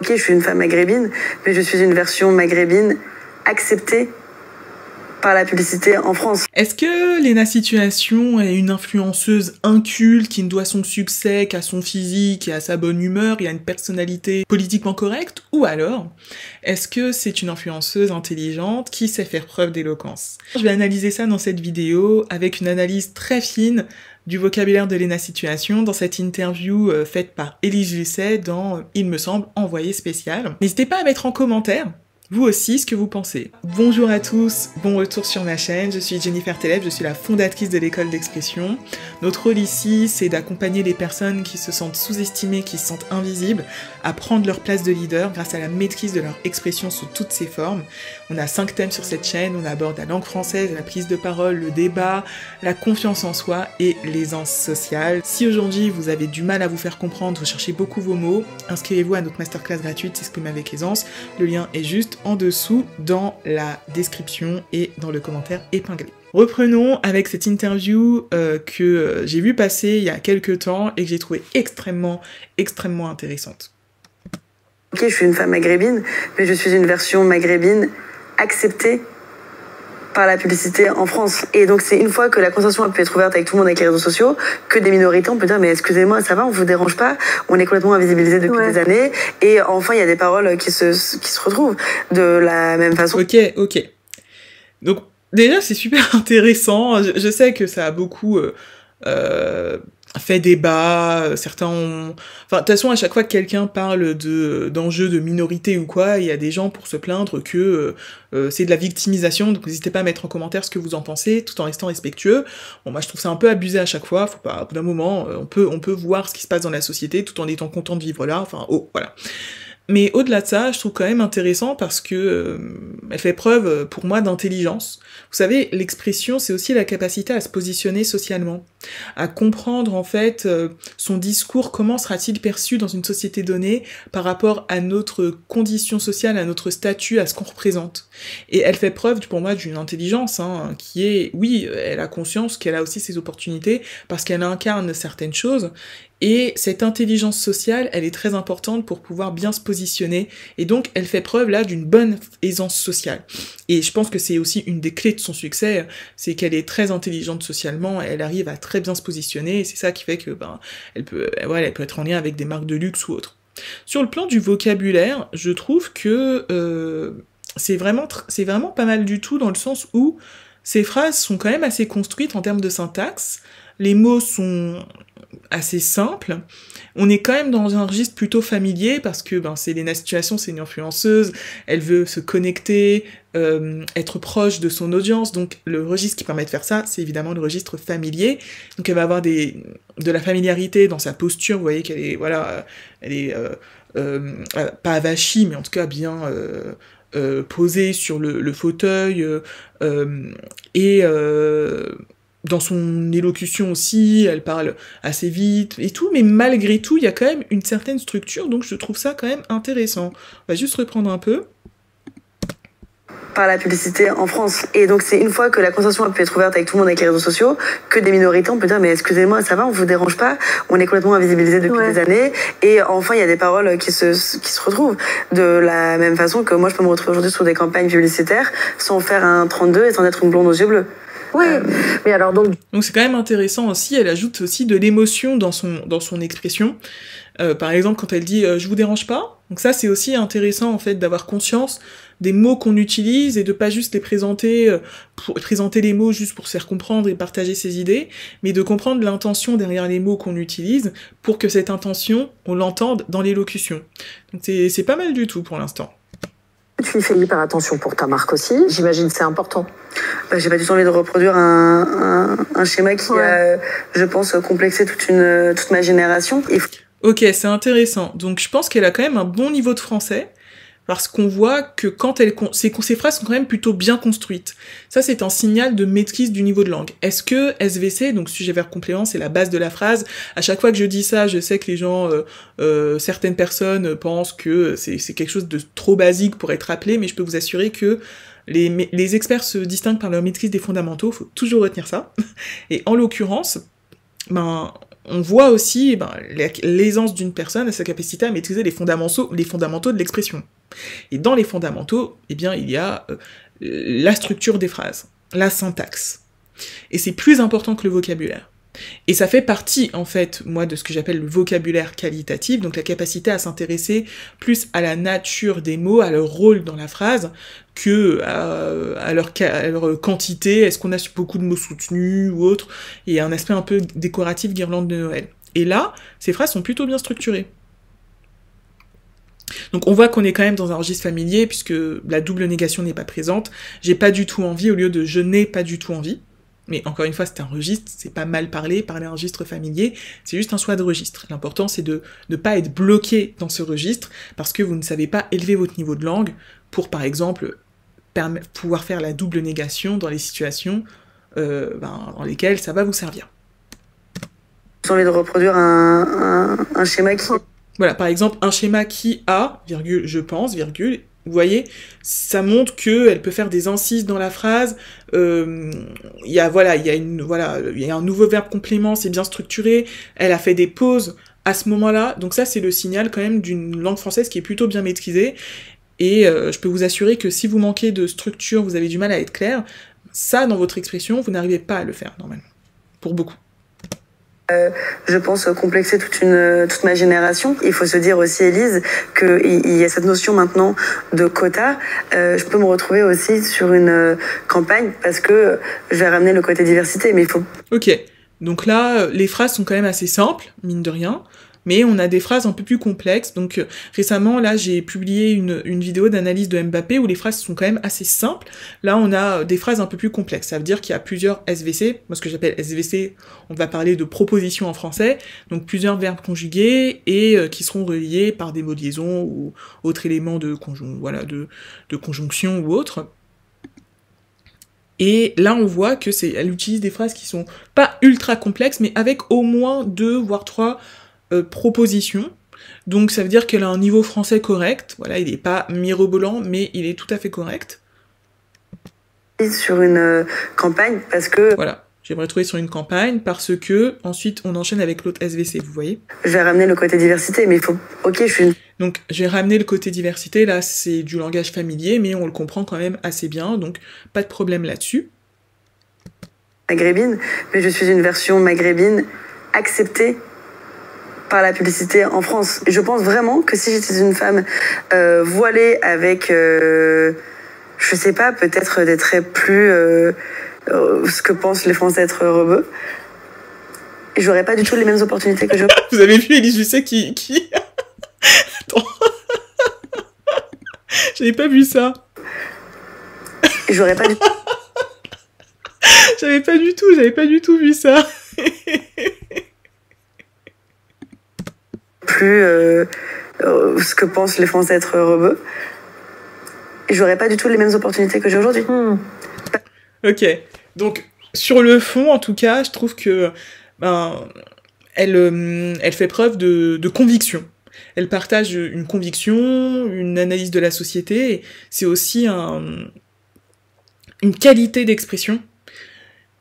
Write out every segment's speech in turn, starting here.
Ok, je suis une femme maghrébine, mais je suis une version maghrébine acceptée par la publicité en France. Est-ce que Léna Situation est une influenceuse inculte qui ne doit son succès qu'à son physique et à sa bonne humeur et à une personnalité politiquement correcte? Ou alors, est-ce que c'est une influenceuse intelligente qui sait faire preuve d'éloquence? Je vais analyser ça dans cette vidéo avec une analyse très fine du vocabulaire de Léna Situation dans cette interview faite par Élise Lucet dans, il me semble, Envoyé spécial. N'hésitez pas à mettre en commentaire vous aussi ce que vous pensez. Bonjour à tous, bon retour sur ma chaîne, je suis Jennifer Telep, je suis la fondatrice de l'école d'expression. Notre rôle ici, c'est d'accompagner les personnes qui se sentent sous-estimées, qui se sentent invisibles, à prendre leur place de leader grâce à la maîtrise de leur expression sous toutes ses formes. On a 5 thèmes sur cette chaîne, on aborde la langue française, la prise de parole, le débat, la confiance en soi et l'aisance sociale. Si aujourd'hui vous avez du mal à vous faire comprendre, vous cherchez beaucoup vos mots, inscrivez-vous à notre masterclass gratuite S'exprimer avec aisance, le lien est juste en dessous dans la description et dans le commentaire épinglé. Reprenons avec cette interview que j'ai vu passer il y a quelques temps et que j'ai trouvé extrêmement intéressante. Ok, je suis une femme maghrébine, mais je suis une version maghrébine acceptée par la publicité en France. Et donc c'est une fois que la conversation a pu être ouverte avec tout le monde avec les réseaux sociaux, que des minorités, on peut dire mais excusez-moi, ça va, on vous dérange pas, on est complètement invisibilisé depuis des années, et enfin il y a des paroles qui se retrouvent de la même façon. Ok. Donc déjà c'est super intéressant, je sais que ça a beaucoup fait débat, certains ont... Enfin, de toute façon, à chaque fois que quelqu'un parle d'enjeux de minorité ou quoi, il y a des gens pour se plaindre que c'est de la victimisation, donc n'hésitez pas à mettre en commentaire ce que vous en pensez, tout en restant respectueux. Bon, moi je trouve ça un peu abusé à chaque fois, faut pas, au bout d'un moment, on peut voir ce qui se passe dans la société tout en étant content de vivre là, enfin, voilà. Mais au-delà de ça, je trouve quand même intéressant parce que elle fait preuve, pour moi, d'intelligence. Vous savez, l'expression, c'est aussi la capacité à se positionner socialement, à comprendre, en fait, son discours, comment sera-t-il perçu dans une société donnée par rapport à notre condition sociale, à notre statut, à ce qu'on représente. Et elle fait preuve, pour moi, d'une intelligence, qui est, oui, elle a conscience qu'elle a aussi ses opportunités, parce qu'elle incarne certaines choses, et cette intelligence sociale, elle est très importante pour pouvoir bien se positionner, et donc elle fait preuve là d'une bonne aisance sociale. Et je pense que c'est aussi une des clés de son succès, c'est qu'elle est très intelligente socialement, elle arrive à très bien se positionner, et c'est ça qui fait que elle peut être en lien avec des marques de luxe ou autres. Sur le plan du vocabulaire, je trouve que c'est vraiment pas mal du tout, dans le sens où ces phrases sont quand même assez construites en termes de syntaxe, les mots sont assez simples, on est quand même dans un registre plutôt familier, parce que c'est Léna Situation, c'est une influenceuse, elle veut se connecter, être proche de son audience, donc le registre qui permet de faire ça, c'est évidemment le registre familier, donc elle va avoir de la familiarité dans sa posture, vous voyez qu'elle est, voilà, elle est pas avachie, mais en tout cas bien... posée sur le fauteuil, et dans son élocution aussi, elle parle assez vite et tout, mais malgré tout, il y a quand même une certaine structure, donc je trouve ça quand même intéressant. On va juste reprendre un peu. Par la publicité en France. Et donc c'est une fois que la conversation a pu être ouverte avec tout le monde avec les réseaux sociaux, que des minorités, on peut dire mais excusez-moi, ça va, on vous dérange pas, on est complètement invisibilisé depuis des années, et enfin il y a des paroles qui se retrouvent de la même façon que moi je peux me retrouver aujourd'hui sur des campagnes publicitaires sans faire un 32 et sans être une blonde aux yeux bleus. Oui, mais alors donc c'est quand même intéressant aussi, elle ajoute aussi de l'émotion dans son expression. Par exemple, quand elle dit « je vous dérange pas », donc ça c'est aussi intéressant en fait d'avoir conscience des mots qu'on utilise et de pas juste les présenter, présenter les mots juste pour se faire comprendre et partager ses idées, mais de comprendre l'intention derrière les mots qu'on utilise pour que cette intention, on l'entende dans l'élocution. Donc c'est pas mal du tout pour l'instant. Tu y fais hyper attention pour ta marque aussi, j'imagine que c'est important. J'ai pas du tout envie de reproduire un schéma qui a, je pense, complexé toute ma génération. Ok, c'est intéressant. Donc je pense qu'elle a quand même un bon niveau de français, parce qu'on voit que quand ces phrases sont quand même plutôt bien construites. Ça, c'est un signal de maîtrise du niveau de langue. Est-ce que SVC, donc sujet verbe complément, c'est la base de la phrase. À chaque fois que je dis ça, je sais que les gens, certaines personnes pensent que c'est quelque chose de trop basique pour être appelé, mais je peux vous assurer que les experts se distinguent par leur maîtrise des fondamentaux, faut toujours retenir ça. Et en l'occurrence, on voit aussi l'aisance d'une personne à sa capacité à maîtriser les fondamentaux de l'expression. Et dans les fondamentaux, eh bien, il y a la structure des phrases, la syntaxe. Et c'est plus important que le vocabulaire. Et ça fait partie, en fait, moi, de ce que j'appelle le vocabulaire qualitatif, donc la capacité à s'intéresser plus à la nature des mots, à leur rôle dans la phrase, que à leur quantité, est-ce qu'on a beaucoup de mots soutenus ou autre, et un aspect un peu décoratif, guirlande de Noël. Et là, ces phrases sont plutôt bien structurées. Donc on voit qu'on est quand même dans un registre familier, puisque la double négation n'est pas présente. J'ai pas du tout envie, au lieu de je n'ai pas du tout envie. Mais encore une fois, c'est un registre, c'est pas mal parler un registre familier, c'est juste un choix de registre. L'important, c'est de ne pas être bloqué dans ce registre, parce que vous ne savez pas élever votre niveau de langue pour, par exemple, pouvoir faire la double négation dans les situations dans lesquelles ça va vous servir. J'ai envie de reproduire un schéma qui... Voilà, par exemple, un schéma qui a, virgule, je pense, virgule, vous voyez, ça montre qu'elle peut faire des incises dans la phrase, il y a un nouveau verbe complément, c'est bien structuré, elle a fait des pauses à ce moment-là, donc ça c'est le signal quand même d'une langue française qui est plutôt bien maîtrisée, et je peux vous assurer que si vous manquez de structure, vous avez du mal à être clair, ça dans votre expression, vous n'arrivez pas à le faire normalement, pour beaucoup. Je pense complexer toute ma génération. Il faut se dire aussi, Élise, qu'il y a cette notion maintenant de quota. Je peux me retrouver aussi sur une campagne parce que je vais ramener le côté diversité, mais il faut... Ok, donc là, les phrases sont quand même assez simples, mine de rien, mais on a des phrases un peu plus complexes. Donc récemment, là, j'ai publié une vidéo d'analyse de Mbappé où les phrases sont quand même assez simples. Là, on a des phrases un peu plus complexes. Ça veut dire qu'il y a plusieurs SVC. Moi, ce que j'appelle SVC, on va parler de propositions en français. Donc plusieurs verbes conjugués et qui seront reliés par des mots de liaison ou autres éléments de conjonction ou autre. Et là, on voit que elle utilise des phrases qui sont pas ultra complexes, mais avec au moins 2 voire 3 propositions. Donc ça veut dire qu'elle a un niveau français correct. Voilà, il est pas mirobolant, mais il est tout à fait correct. Sur une campagne, parce que... Voilà, j'aimerais trouver sur une campagne, parce que ensuite on enchaîne avec l'autre SVC, vous voyez. Je vais ramener le côté diversité, mais il faut... Ok, je suis... Donc j'ai ramené le côté diversité, là c'est du langage familier, mais on le comprend quand même assez bien, donc pas de problème là-dessus. Maghrébine, mais je suis une version maghrébine acceptée par la publicité en France. Je pense vraiment que si j'étais une femme voilée avec, je sais pas, peut-être des traits plus ce que pensent les Français être rebeux, j'aurais pas du tout les mêmes opportunités que je... Vous avez vu Élise Lucet qui... Attends. J'avais pas vu ça. J'aurais pas du... J'avais pas du tout vu ça. Plus ce que pensent les Français être rebeux. J'aurais pas du tout les mêmes opportunités que j'ai aujourd'hui. Ok, donc sur le fond, en tout cas, je trouve que elle fait preuve de conviction. Elle partage une conviction, une analyse de la société, et c'est aussi une qualité d'expression.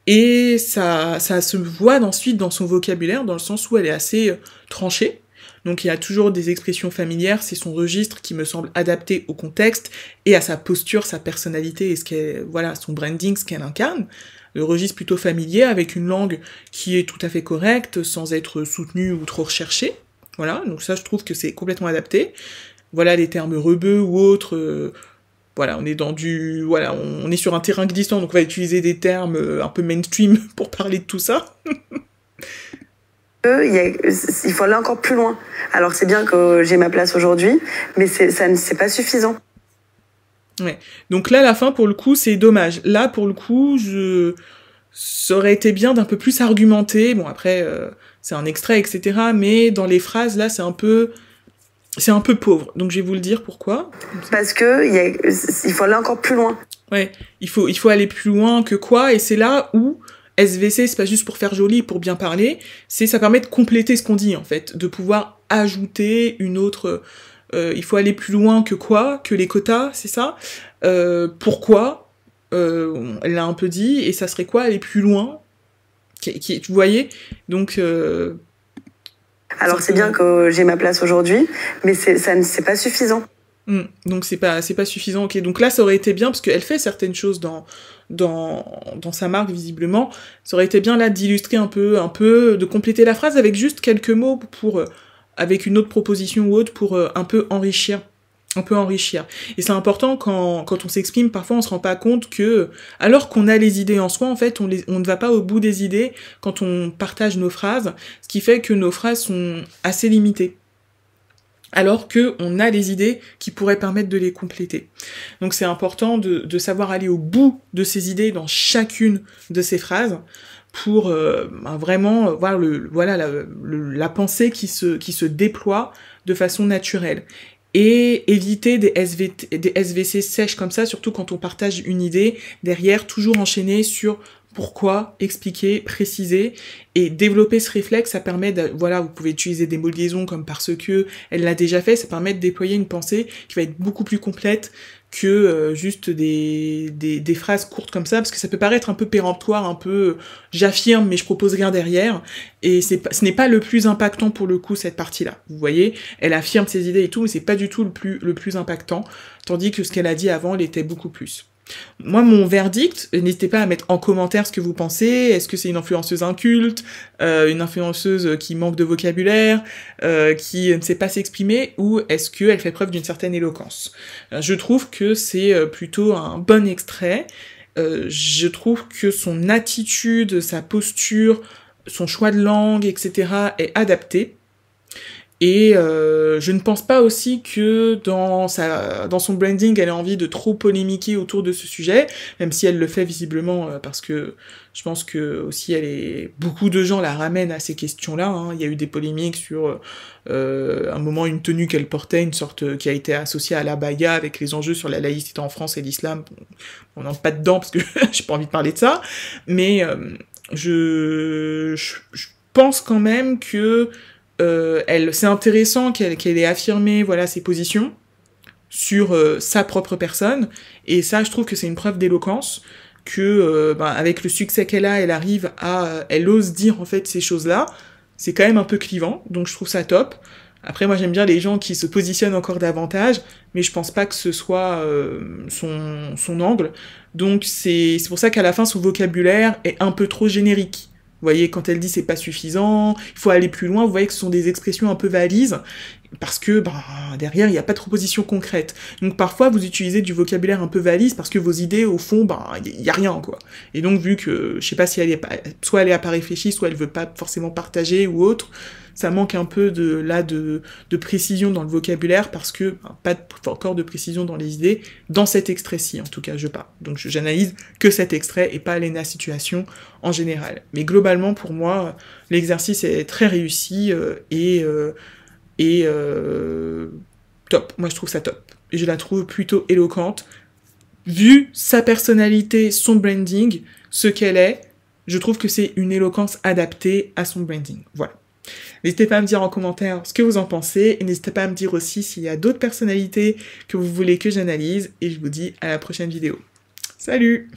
Et ça se voit ensuite dans son vocabulaire, dans le sens où elle est assez tranchée. Donc il y a toujours des expressions familières, c'est son registre qui me semble adapté au contexte et à sa posture, sa personnalité et son branding, ce qu'elle incarne. Le registre plutôt familier avec une langue qui est tout à fait correcte, sans être soutenue ou trop recherchée. Voilà, donc ça je trouve que c'est complètement adapté. Voilà les termes rebeux ou autres. Voilà, on est on est sur un terrain glissant, donc on va utiliser des termes un peu mainstream pour parler de tout ça. Il faut aller encore plus loin. Alors c'est bien que j'ai ma place aujourd'hui, mais c'est pas suffisant. Ouais. Donc là, la fin, pour le coup, c'est dommage. Là, pour le coup, ça aurait été bien d'un peu plus argumenter. Bon, après, c'est un extrait, etc. Mais dans les phrases, là, c'est un peu pauvre. Donc je vais vous le dire pourquoi. Parce que il faut aller encore plus loin. Ouais, il faut aller plus loin que quoi, et c'est là où SVC, c'est pas juste pour faire joli, pour bien parler, ça permet de compléter ce qu'on dit, en fait, de pouvoir ajouter une autre... il faut aller plus loin que quoi, que les quotas, c'est ça. Pourquoi elle l'a un peu dit, et ça serait quoi aller plus loin vous voyez. Donc Alors c'est bien que j'ai ma place aujourd'hui, mais c'est pas suffisant. Donc c'est pas suffisant. Ok, donc là ça aurait été bien parce qu'elle fait certaines choses dans sa marque visiblement. Ça aurait été bien là d'illustrer un peu, de compléter la phrase avec juste quelques mots pour avec une autre proposition ou autre pour un peu enrichir. Et c'est important quand on s'exprime, parfois on se rend pas compte que, alors qu'on a les idées en soi, en fait, on ne va pas au bout des idées quand on partage nos phrases, ce qui fait que nos phrases sont assez limitées. Alors que on a les idées qui pourraient permettre de les compléter. Donc c'est important de savoir aller au bout de ces idées dans chacune de ces phrases pour vraiment voir la pensée qui se déploie de façon naturelle. Et éviter des SVC sèches comme ça, surtout quand on partage une idée, derrière, toujours enchaîner sur pourquoi, expliquer, préciser, et développer ce réflexe, ça permet vous pouvez utiliser des mots de liaison comme parce que, elle l'a déjà fait, ça permet de déployer une pensée qui va être beaucoup plus complète que juste des phrases courtes comme ça, parce que ça peut paraître un peu péremptoire, un peu j'affirme mais je propose rien derrière, et ce n'est pas le plus impactant pour le coup cette partie-là. Vous voyez, elle affirme ses idées et tout, mais c'est pas du tout le plus impactant, tandis que ce qu'elle a dit avant l'était beaucoup plus. Moi, mon verdict, n'hésitez pas à mettre en commentaire ce que vous pensez. Est-ce que c'est une influenceuse inculte, une influenceuse qui manque de vocabulaire, qui ne sait pas s'exprimer, ou est-ce qu'elle fait preuve d'une certaine éloquence? Je trouve que c'est plutôt un bon extrait. Je trouve que son attitude, sa posture, son choix de langue, etc. est adapté. Et je ne pense pas aussi que dans son branding, elle ait envie de trop polémiquer autour de ce sujet, même si elle le fait visiblement, parce que je pense que aussi beaucoup de gens la ramènent à ces questions-là. Hein. Il y a eu des polémiques sur un moment une tenue qu'elle portait, une sorte qui a été associée à l'abaya avec les enjeux sur la laïcité en France et l'islam. On n'entre pas dedans parce que j'ai pas envie de parler de ça, mais je pense quand même que c'est intéressant qu'elle ait affirmé ses positions sur sa propre personne, et ça je trouve que c'est une preuve d'éloquence que avec le succès qu'elle a, elle ose dire en fait ces choses-là. C'est quand même un peu clivant, donc je trouve ça top. Après moi j'aime bien les gens qui se positionnent encore davantage, mais je pense pas que ce soit son angle. Donc c'est pour ça qu'à la fin son vocabulaire est un peu trop générique. Vous voyez, quand elle dit c'est pas suffisant, il faut aller plus loin, vous voyez que ce sont des expressions un peu valises, parce que derrière, il n'y a pas de proposition concrète. Donc parfois, vous utilisez du vocabulaire un peu valise, parce que vos idées, au fond, il n'y a rien, quoi. Et donc, vu que, je sais pas si soit elle n'a pas réfléchi, soit elle veut pas forcément partager ou autre, ça manque un peu de précision dans le vocabulaire, parce que pas encore de précision dans les idées, dans cet extrait-ci, en tout cas, je parle. Donc j'analyse que cet extrait, et pas la situation en général. Mais globalement, pour moi, l'exercice est très réussi, et top. Moi, je trouve ça top. Et je la trouve plutôt éloquente. Vu sa personnalité, son branding, ce qu'elle est, je trouve que c'est une éloquence adaptée à son branding. Voilà. N'hésitez pas à me dire en commentaire ce que vous en pensez, et n'hésitez pas à me dire aussi s'il y a d'autres personnalités que vous voulez que j'analyse, et je vous dis à la prochaine vidéo. Salut!